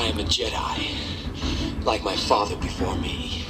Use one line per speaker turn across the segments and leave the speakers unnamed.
I am a Jedi, like my father before me.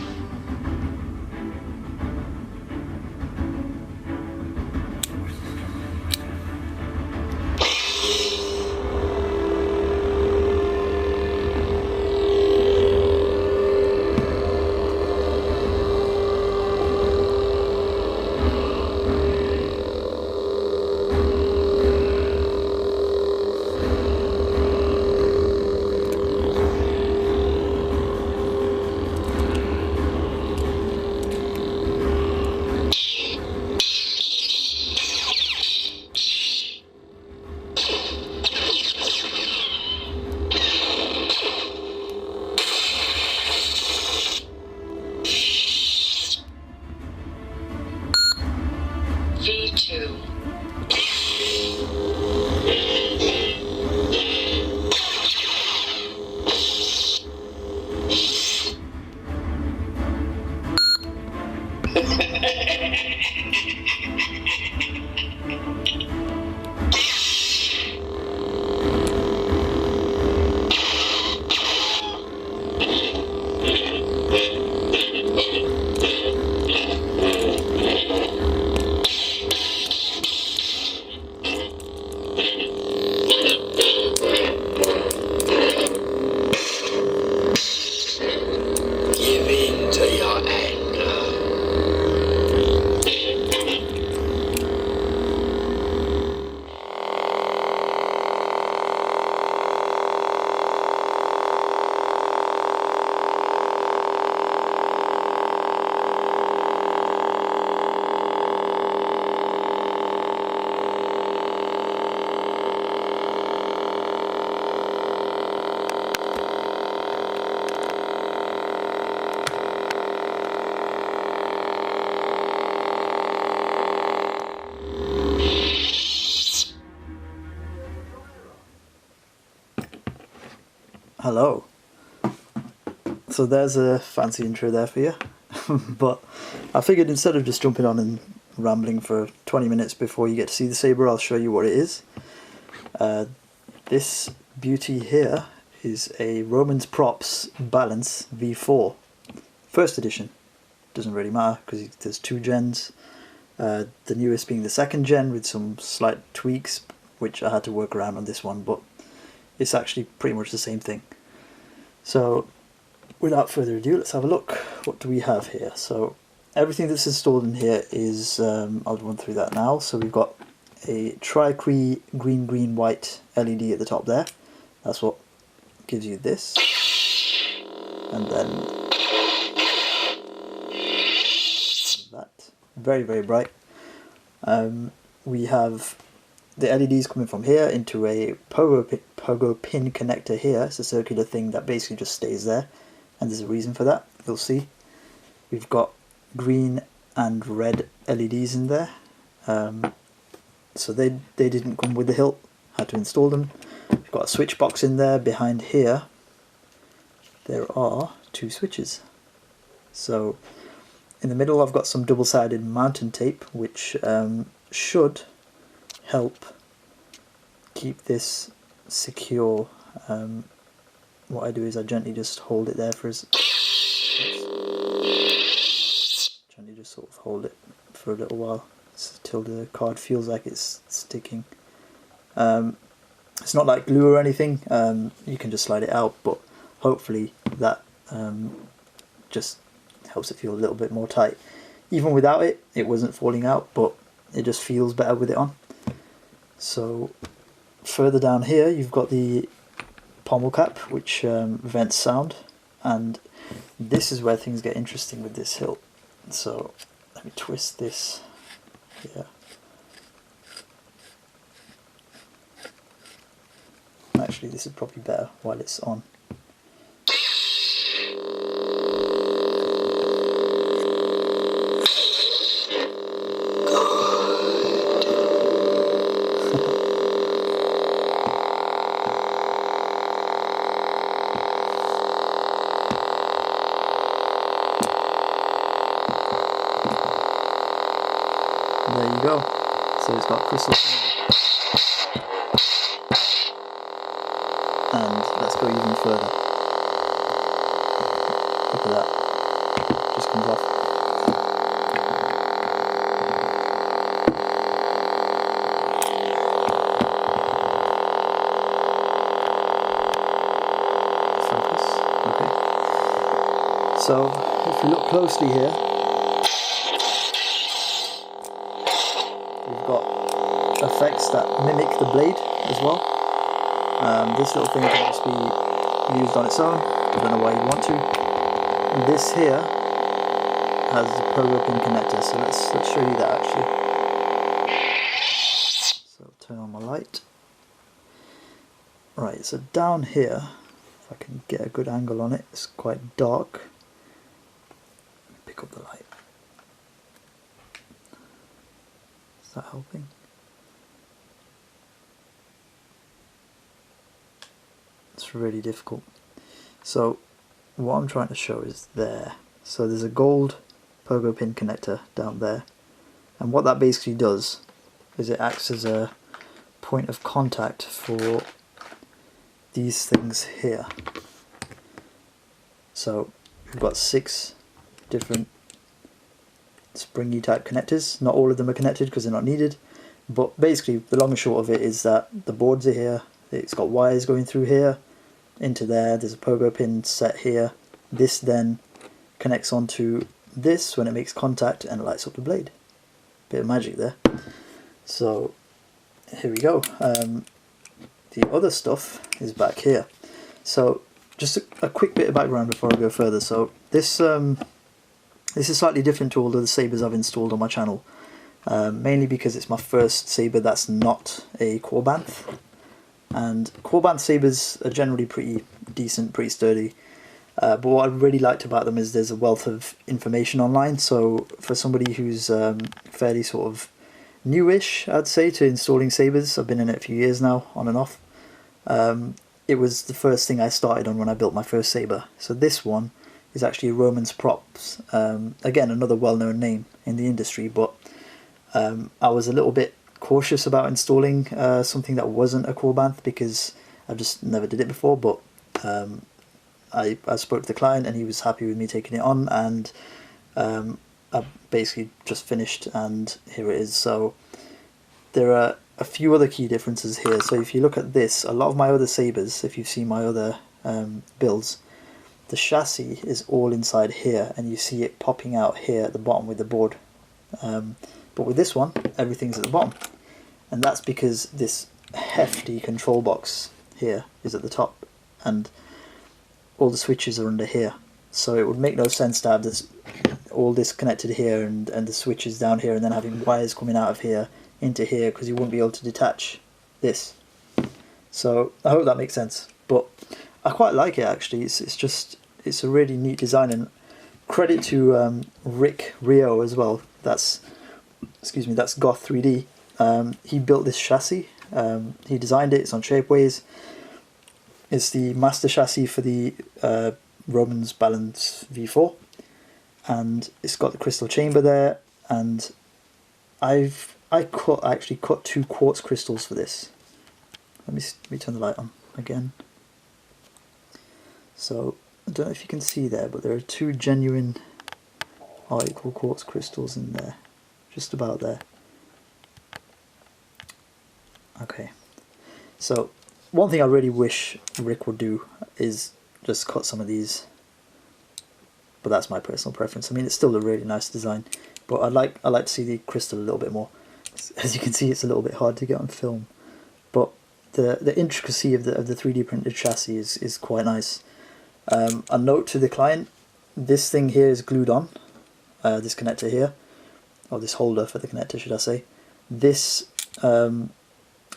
Hello. So there's a fancy intro there for you. But I figured instead of just jumping on and rambling for 20 minutes before you get to see the Saber, I'll show you what it is. This beauty here is a Romans Props Balance V4. First edition. Doesn't really matter because there's two gens. The newest being the second gen with some slight tweaks, which I had to work around on this one, but it's actually pretty much the same thing. So without further ado, let's have a look. What do we have here? So everything that's installed in here is, I'll run through that now. So we've got a tri-cree green white LED at the top there. That's what gives you this. And then that. Very, very bright. We have the LEDs coming from here into a pogo pin connector here. It's a circular thing that basically just stays there, and there's a reason for that, you'll see. We've got green and red LEDs in there, so they didn't come with the hilt, had to install them. We've got a switch box in there. Behind here there are two switches. So in the middle I've got some double-sided mountain tape, which should help keep this secure. What I do is I gently just hold it there gently just sort of hold it for a little while till the card feels like it's sticking. It's not like glue or anything, you can just slide it out, but hopefully that just helps it feel a little bit more tight. Even without it, it wasn't falling out, but it just feels better with it on. So further down here you've got the pommel cap, which vents sound, and this is where things get interesting with this hilt. So let me twist this here. Actually, this is probably better while it's on. There you go. So it's got crystals. And let's go even further. So if you look closely here, we've got effects that mimic the blade as well. This little thing can just be used on its own. I don't know why you'd want to. This here has the pogo pin connector, so let's show you that actually. So turn on my light. Right, so down here, if I can get a good angle on it, it's quite dark. Pick up the light. Is that helping? It's really difficult. So what I'm trying to show is there. So there's a gold pogo pin connector down there, and what that basically does is it acts as a point of contact for these things here. So we've got 6 different springy type connectors. Not all of them are connected because they're not needed, but basically the long and short of it is that the boards are here, it's got wires going through here into there, there's a pogo pin set here. This then connects onto this when it makes contact and lights up the blade. Bit of magic there. So here we go. The other stuff is back here. So just a quick bit of background before I go further. So this is slightly different to all of the Sabers I've installed on my channel, mainly because it's my first Saber that's not a core banth. And core banth Sabers are generally pretty decent, pretty sturdy. But what I really liked about them is there's a wealth of information online. So for somebody who's fairly sort of newish, I'd say, to installing Sabers, I've been in it a few years now, on and off. It was the first thing I started on when I built my first Saber. So this one is actually Roman's Props. Again, another well-known name in the industry, but I was a little bit cautious about installing something that wasn't a core banth because I just never did it before. But I spoke to the client and he was happy with me taking it on, and I basically just finished, and here it is. So there are a few other key differences here. So if you look at this, a lot of my other Sabers, if you've seen my other builds, the chassis is all inside here and you see it popping out here at the bottom with the board. But with this one, everything's at the bottom, and that's because this hefty control box here is at the top and all the switches are under here. So it would make no sense to have this, all this connected here and the switches down here, and then having wires coming out of here into here, because you wouldn't be able to detach this. So I hope that makes sense. But I quite like it actually. It's a really neat design, and credit to Rick Rio as well. That's Goth3D. He built this chassis. He designed it. It's on Shapeways. It's the master chassis for the Roman's Balance V4, and it's got the crystal chamber there. And I actually cut 2 quartz crystals for this. Let me turn the light on again. So I don't know if you can see there, but there are 2 genuine R-equal quartz crystals in there, just about there. Okay, so one thing I really wish Rick would do is just cut some of these, but that's my personal preference. I mean, it's still a really nice design, but I like to see the crystal a little bit more. As you can see, it's a little bit hard to get on film, but the intricacy of the 3D printed chassis is quite nice. A note to the client: this thing here is glued on, this connector here, or this holder for the connector, should I say. This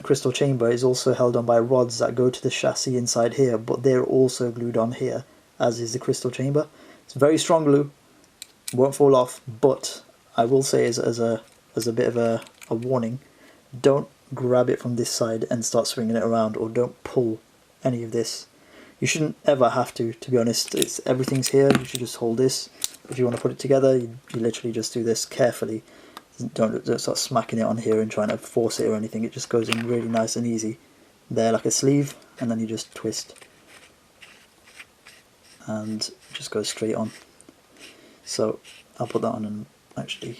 crystal chamber is also held on by rods that go to the chassis inside here, but they're also glued on here, as is the crystal chamber. It's very strong glue, won't fall off, but I will say as a bit of a warning, don't grab it from this side and start swinging it around, or don't pull any of this. You shouldn't ever have to be honest. Everything's here. You should just hold this. If you want to put it together, you literally just do this carefully. Don't start smacking it on here and trying to force it or anything. It just goes in really nice and easy there, like a sleeve, and then you just twist and it just goes straight on. So I'll put that on, and actually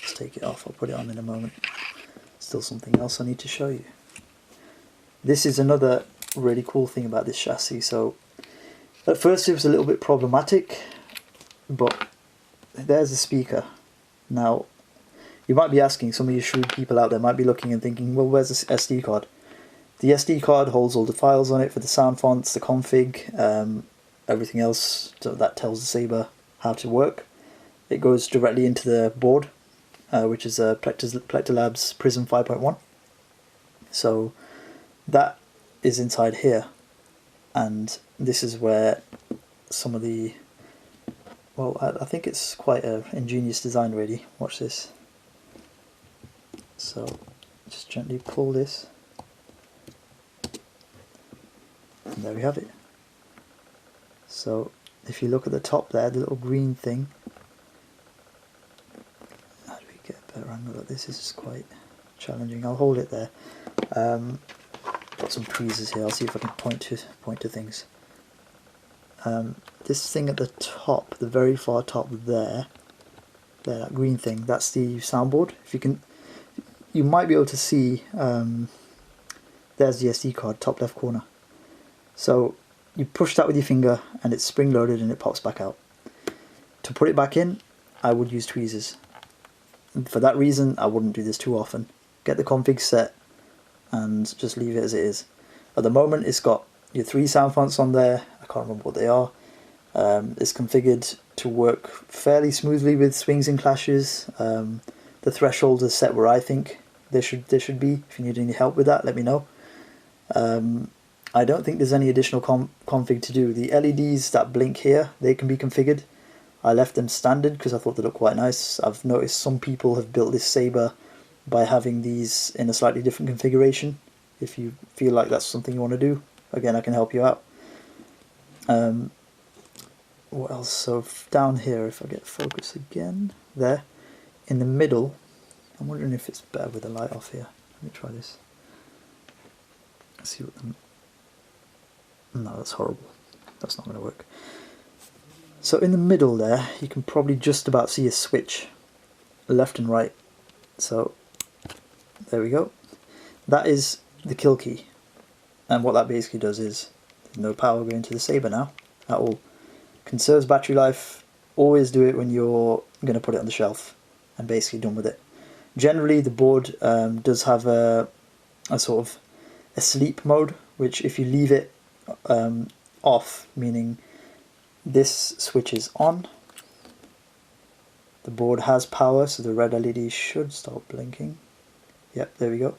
let's take it off. I'll put it on in a moment. Still something else I need to show you. This is another really cool thing about this chassis. So At first it was a little bit problematic, but there's the speaker. Now, you might be asking, some of you shrewd people out there might be looking and thinking, well, where's the SD card? The SD card holds all the files on it for the sound fonts, the config, everything else that tells the Saber how to work. It goes directly into the board, which is Plecter Labs Prizm 5.1. So that is inside here, and this is where some of the, well, I think it's quite an ingenious design really. Watch this. So just gently pull this, and there we have it. So if you look at the top there, the little green thing, how do we get a better angle at this? This is quite challenging. I'll hold it there. Got some tweezers here. I'll see if I can point to things. This thing at the top, the very far top there, that green thing, that's the soundboard. If you can, you might be able to see. There's the SD card, top left corner. So you push that with your finger, and it's spring loaded, and it pops back out. To put it back in, I would use tweezers. And for that reason, I wouldn't do this too often. Get the config set, and just leave it as it is. At the moment, it's got your 3 sound fonts on there. I can't remember what they are. It's configured to work fairly smoothly with swings and clashes. The thresholds are set where I think they should be. If you need any help with that, let me know. I don't think there's any additional config to do. The LEDs that blink here, they can be configured. I left them standard because I thought they looked quite nice. I've noticed some people have built this Saber by having these in a slightly different configuration. If you feel like that's something you want to do, again, I can help you out. What else? So down here, if I get focus again, there, in the middle, I'm wondering if it's better with the light off here. Let me try this. Let's see what the... No, that's horrible. That's not going to work. So in the middle there, you can probably just about see a switch, left and right. So there we go. That is the kill key. And what that basically does is, there's no power going to the Saber now at all. Conserves battery life. Always do it when you're going to put it on the shelf and basically done with it. Generally the board does have a sort of a sleep mode, which if you leave it off, meaning this switch is on, the board has power, so the red LED should stop blinking. Yep, there we go.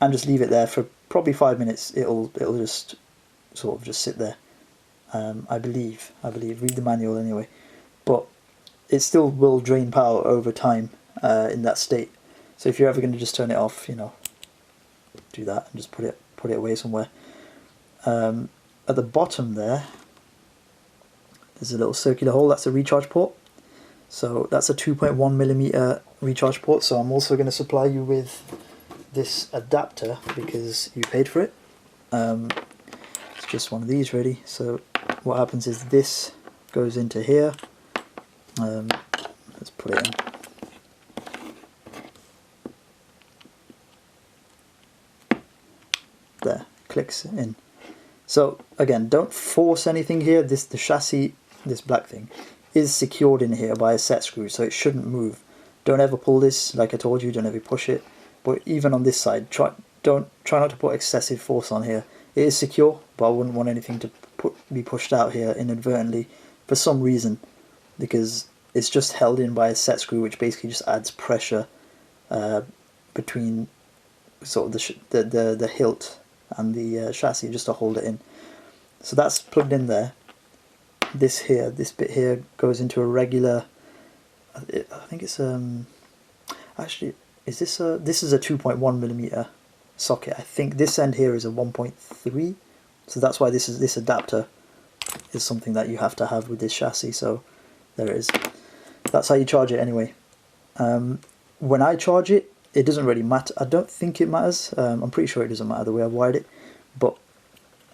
And just leave it there for probably 5 minutes. It'll just sort of just sit there. I believe. Read the manual anyway. But it still will drain power over time in that state. So if you're ever going to just turn it off, you know, do that and just put it away somewhere. At the bottom there, there's a little circular hole. That's a recharge port. So that's a 2.1mm recharge port. So I'm also going to supply you with this adapter because you paid for it. It's just one of these really. So what happens is this goes into here. Let's put it in. There, clicks in. So again, don't force anything here. The chassis, this black thing, is secured in here by a set screw, so it shouldn't move. Don't ever pull this, like I told you, don't ever push it. But even on this side, try not to put excessive force on here. It is secure, but I wouldn't want anything to be pushed out here inadvertently for some reason, because it's just held in by a set screw, which basically just adds pressure between sort of the hilt and the chassis, just to hold it in. So that's plugged in there. This bit here goes into a regular, I think it's actually, this is a 2.1mm socket. I think this end here is a 1.3, so that's why this adapter is something that you have to have with this chassis. So there it is. That's how you charge it anyway. When I charge it, it doesn't really matter. I don't think it matters. I'm pretty sure it doesn't matter the way I've wired it, but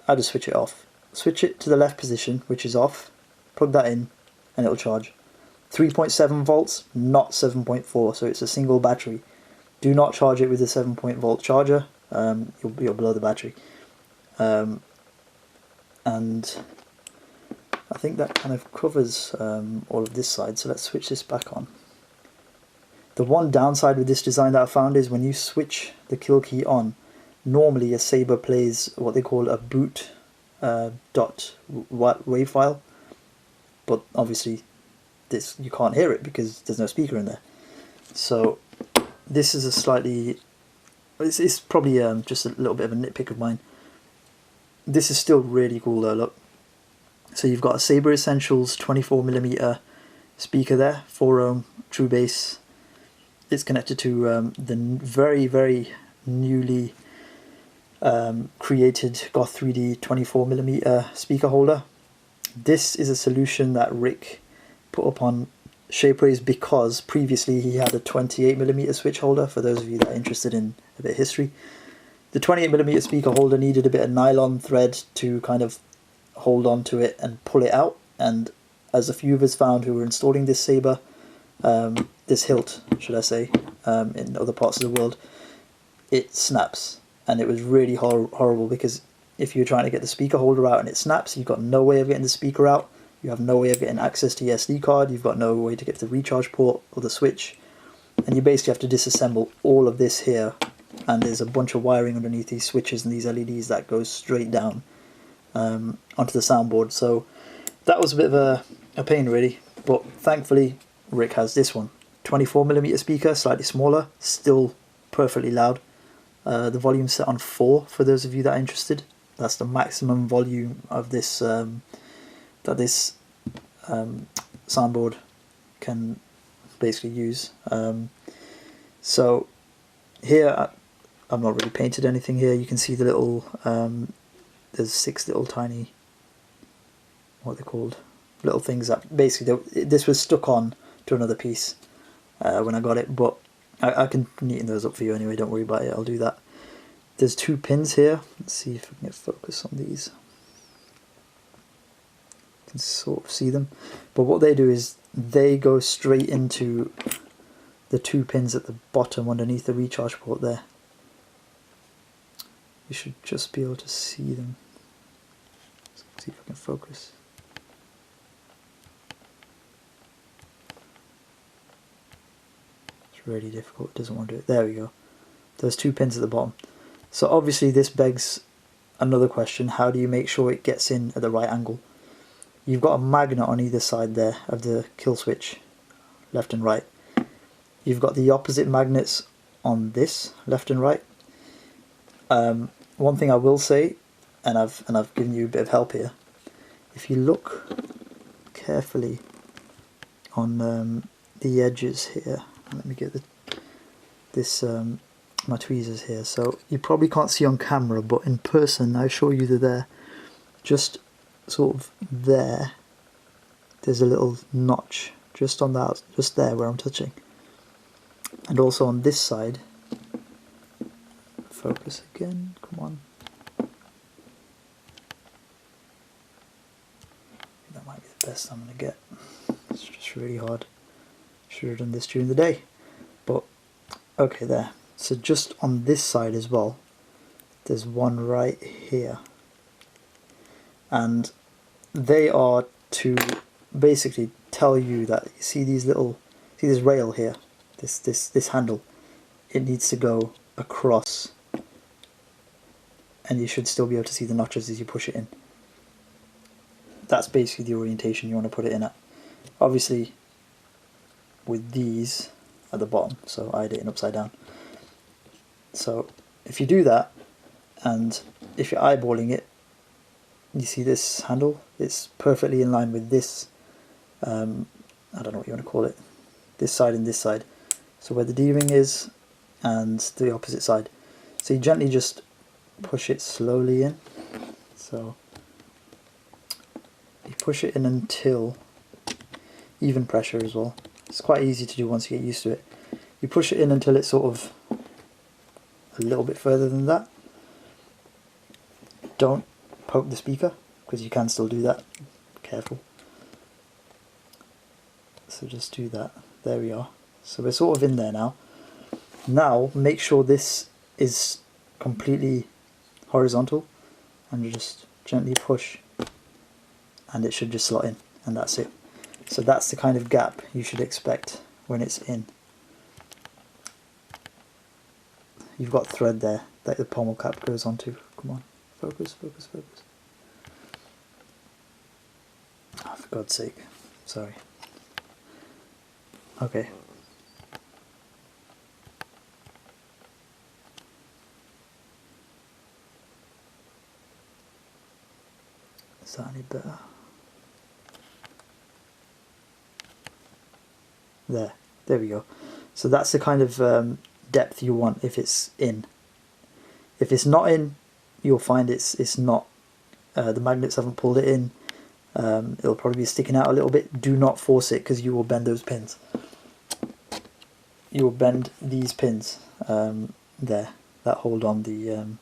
I just switch it off. Switch it to the left position, which is off, plug that in, and it'll charge. 3.7 volts, not 7.4, so it's a single battery. Do not charge it with a 7.0 charger, you'll blow the battery. And I think that kind of covers all of this side, so let's switch this back on. The one downside with this design that I found is when you switch the kill key on, normally a Saber plays what they call a boot dot wave file, but obviously this you can't hear it because there's no speaker in there. So this is a slightly, it's probably just a little bit of a nitpick of mine. This is still really cool though, look. So you've got a Saber Essentials 24mm speaker there, 4 ohm, true bass. It's connected to the very, very newly created Goth3D 24mm speaker holder. This is a solution that Rick put up on Shapeways because previously he had a 28mm switch holder, for those of you that are interested in a bit of history. The 28mm speaker holder needed a bit of nylon thread to kind of hold on to it and pull it out, and as a few of us found who were installing this Saber, this Hilt, should I say, in other parts of the world, it snaps. And it was really horrible because if you're trying to get the speaker holder out and it snaps, you've got no way of getting the speaker out, you have no way of getting access to your SD card, you've got no way to get to the recharge port or the switch, and you basically have to disassemble all of this here, and there's a bunch of wiring underneath these switches and these LEDs that goes straight down onto the soundboard. So that was a bit of a pain really, but thankfully Rick has this one. 24mm speaker, slightly smaller, still perfectly loud. The volume set on 4 for those of you that are interested. That's the maximum volume of this that this soundboard can basically use. So here I've not really painted anything here. You can see the little there's 6 little tiny, what are they called, little things that basically this was stuck on to another piece when I got it, but I can neaten those up for you anyway, don't worry about it, I'll do that. There's 2 pins here, let's see if I can get focus on these. You can sort of see them, but what they do is they go straight into the 2 pins at the bottom underneath the recharge port there. You should just be able to see them. Let's see if I can focus. Really difficult, it doesn't want to do it. There we go. Those 2 pins at the bottom. So obviously this begs another question: how do you make sure it gets in at the right angle? You've got a magnet on either side there of the kill switch, left and right. You've got the opposite magnets on this, left and right. One thing I will say, and I've given you a bit of help here, if you look carefully on the edges here, let me get my tweezers here. So you probably can't see on camera, but in person I assure you they're there. Just sort of there, there's a little notch just on that, just there where I'm touching, and also on this side. Focus again, come on. That might be the best I'm gonna get. It's just really hard. Should have done this during the day, but okay, there. So just on this side as well, there's one right here, and they are to basically tell you that, you see these little, see this rail here, this handle, it needs to go across, and you should still be able to see the notches as you push it in. That's basically the orientation you want to put it in at. Obviously with these at the bottom, so I did it upside down. So if you do that, and if you're eyeballing it, you see this handle, it's perfectly in line with this, I don't know what you want to call it, this side and this side. So where the D-ring is and the opposite side. So you gently just push it slowly in. So you push it in until, even pressure as well. It's quite easy to do once you get used to it. You push it in until it's sort of a little bit further than that. Don't poke the speaker, because you can still do that. Careful. So just do that. There we are. So we're sort of in there now. Now make sure this is completely horizontal, and you just gently push and it should just slot in, and that's it. So that's the kind of gap you should expect when it's in. You've got thread there that the pommel cap goes onto. Come on, focus, focus, focus. Oh, for God's sake, sorry. Okay. Is that any better? There we go. So that's the kind of depth you want if it's in. If it's not in, you'll find it's not, the magnets haven't pulled it in. It'll probably be sticking out a little bit. Do not force it, because you will bend those pins. You will bend these pins there that hold on the,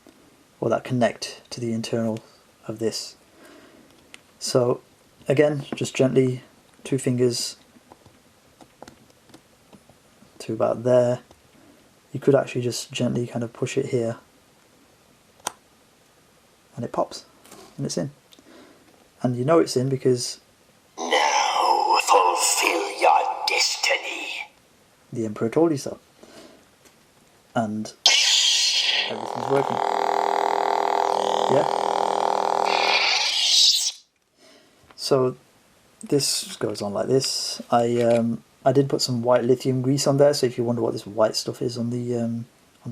or that connect to the internal of this. So again, just gently, 2 fingers to about there. You could actually just gently kind of push it here, and it pops, and it's in. And you know it's in because
now fulfill your destiny.
The Emperor told you so. And everything's working. Yeah? So this goes on like this. I did put some white lithium grease on there, so if you wonder what this white stuff is on the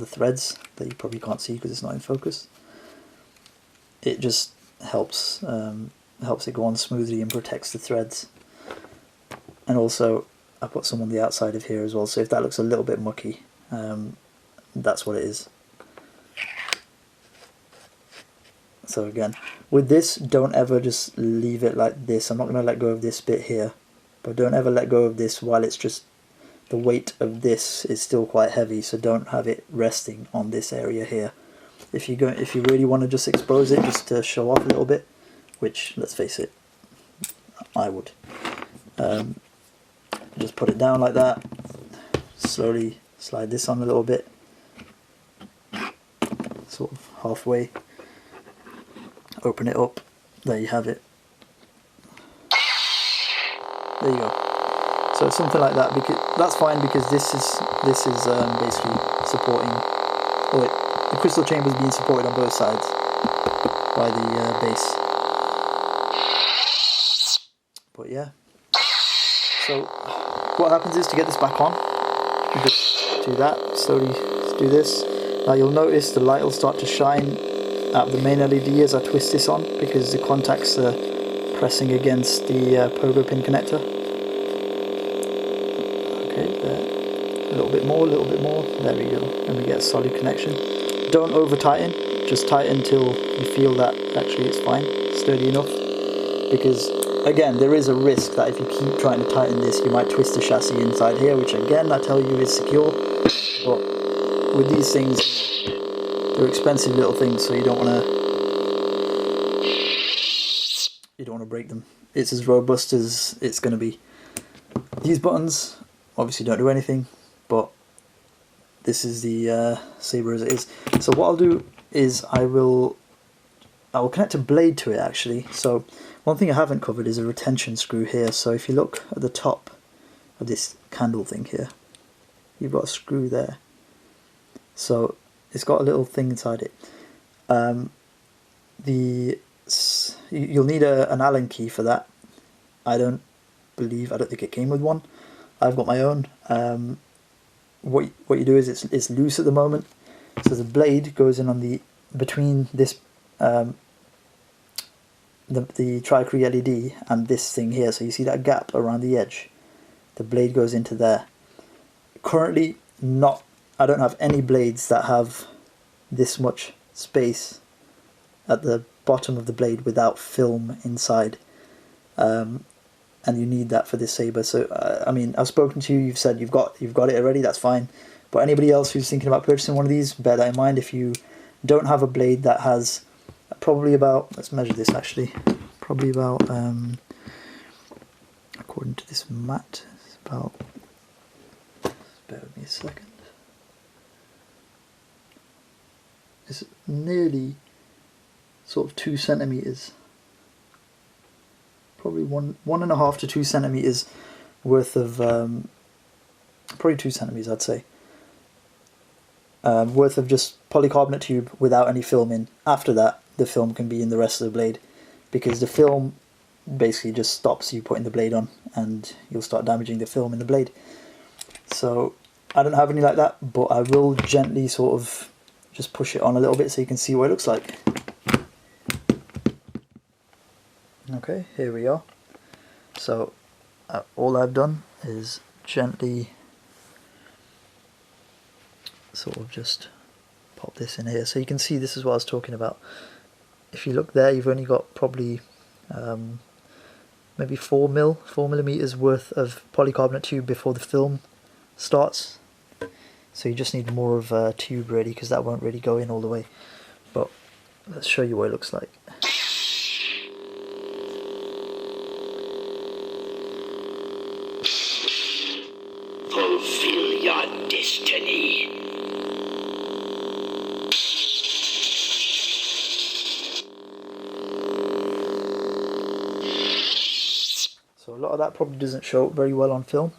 threads that you probably can't see because it's not in focus, it just helps helps it go on smoothly and protects the threads. And also I put some on the outside of here as well, so if that looks a little bit mucky, that's what it is. So again, with this, don't ever just leave it like this. I'm not going to let go of this bit here, but don't ever let go of this while it's just, the weight of this is still quite heavy, so don't have it resting on this area here. If you really want to just expose it just to show off a little bit, which, let's face it, I would, just put it down like that, slowly slide this on a little bit, sort of halfway, open it up, there you have it. There you go. So something like that, because that's fine, because this is basically supporting, or the crystal chamber is being supported on both sides by the base. But yeah. So what happens is, to get this back on, you just do that, slowly do this. Now you'll notice the light will start to shine out of the main LED as I twist this on, because the contacts are pressing against the pogo pin connector. Okay, there. A little bit more, there we go, and we get a solid connection. Don't over tighten, just tighten till you feel that actually it's fine, sturdy enough, because again, there is a risk that if you keep trying to tighten this, you might twist the chassis inside here, which again, I tell you, is secure. But with these things, they're expensive little things, so you don't want to break them. It's as robust as it's going to be. These buttons obviously don't do anything, but this is the Saber as it is. So what I'll do is I will connect a blade to it actually. So one thing I haven't covered is a retention screw here. So if you look at the top of this candle thing here, you've got a screw there. So it's got a little thing inside it. You'll need an Allen key for that. I don't think it came with one. I've got my own. What you do is it's loose at the moment, so the blade goes in on between this the Tricree LED and this thing here. So you see that gap around the edge, the blade goes into there. Currently I don't have any blades that have this much space at the bottom of the blade without film inside, and you need that for this Saber. So I mean, I've spoken to you, you've said you've got it already, that's fine. But anybody else who's thinking about purchasing one of these, bear that in mind. If you don't have a blade that has probably about, let's measure this actually, probably about, according to this mat, it's about, bear with me a second, it's nearly sort of 2 centimeters. probably 1.5 to 2 centimeters worth of probably 2 centimeters, I'd say, worth of just polycarbonate tube without any film in. After that, the film can be in the rest of the blade, because the film basically just stops you putting the blade on, and you'll start damaging the film in the blade. So I don't have any like that, but I will gently sort of just push it on a little bit so you can see what it looks like. Okay, here we are. So all I've done is gently sort of just pop this in here so you can see. This is what I was talking about. If you look there, you've only got probably maybe 4 millimeters worth of polycarbonate tube before the film starts. So you just need more of a tube really, because that won't really go in all the way. But let's show you what it looks like.
Fulfill your destiny.
So a lot of that probably doesn't show up very well on film,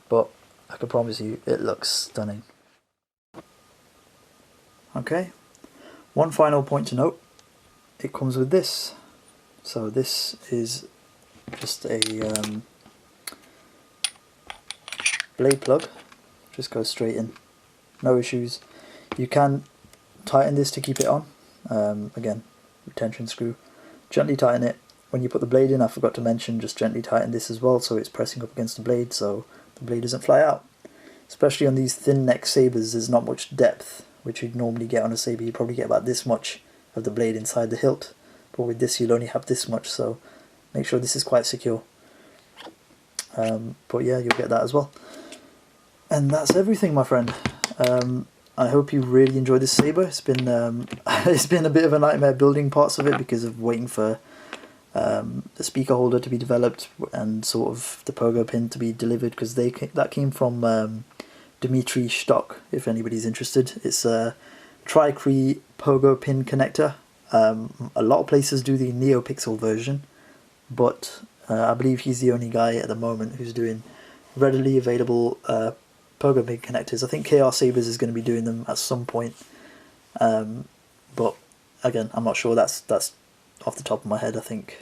but I can promise you it looks stunning. Okay, one final point to note, it comes with this. So this is just a blade plug, just goes straight in, no issues. You can tighten this to keep it on, again, retention screw, gently tighten it. When you put the blade in, I forgot to mention, just gently tighten this as well so it's pressing up against the blade so the blade doesn't fly out. Especially on these thin neck sabers, there's not much depth, which you'd normally get on a saber. You probably get about this much of the blade inside the hilt, but with this you'll only have this much, so make sure this is quite secure. But yeah, you'll get that as well. And that's everything, my friend. I hope you really enjoyed this saber. It's been it's been a bit of a nightmare building parts of it because of waiting for the speaker holder to be developed and sort of the pogo pin to be delivered, because that came from Dimitri stock, if anybody's interested. It's a tri-cree pogo pin connector. A lot of places do the NeoPixel version, but I believe he's the only guy at the moment who's doing readily available pogo pin connectors. I think KR Sabers is going to be doing them at some point, but again, I'm not sure. That's off the top of my head. I think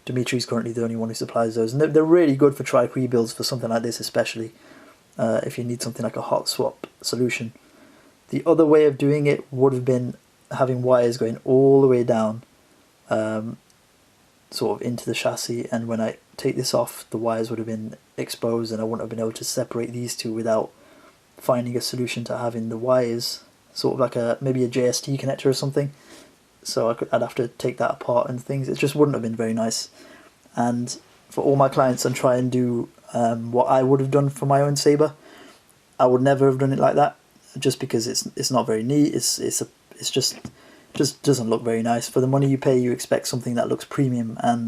Dimitri's currently the only one who supplies those, and they're really good for tri-cree builds for something like this, especially if you need something like a hot swap solution. The other way of doing it would have been having wires going all the way down sort of into the chassis, and when I take this off the wires would have been exposed and I wouldn't have been able to separate these two without finding a solution to having the wires sort of like maybe a JST connector or something. So I'd have to take that apart and things. It just wouldn't have been very nice. And for all my clients, and try and do what I would have done for my own saber, I would never have done it like that, just because it's not very neat. It's just doesn't look very nice. For the money you pay, you expect something that looks premium, and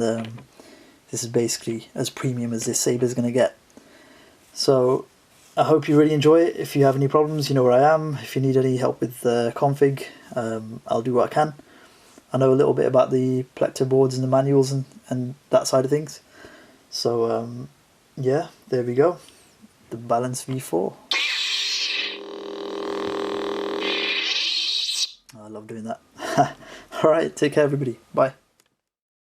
this is basically as premium as this saber is going to get. So I hope you really enjoy it. If you have any problems, you know where I am. If you need any help with config, I'll do what I can. I know a little bit about the Plecter boards and the manuals and that side of things. So yeah, there we go. The Balance V4. I love doing that. Alright, take care everybody. Bye.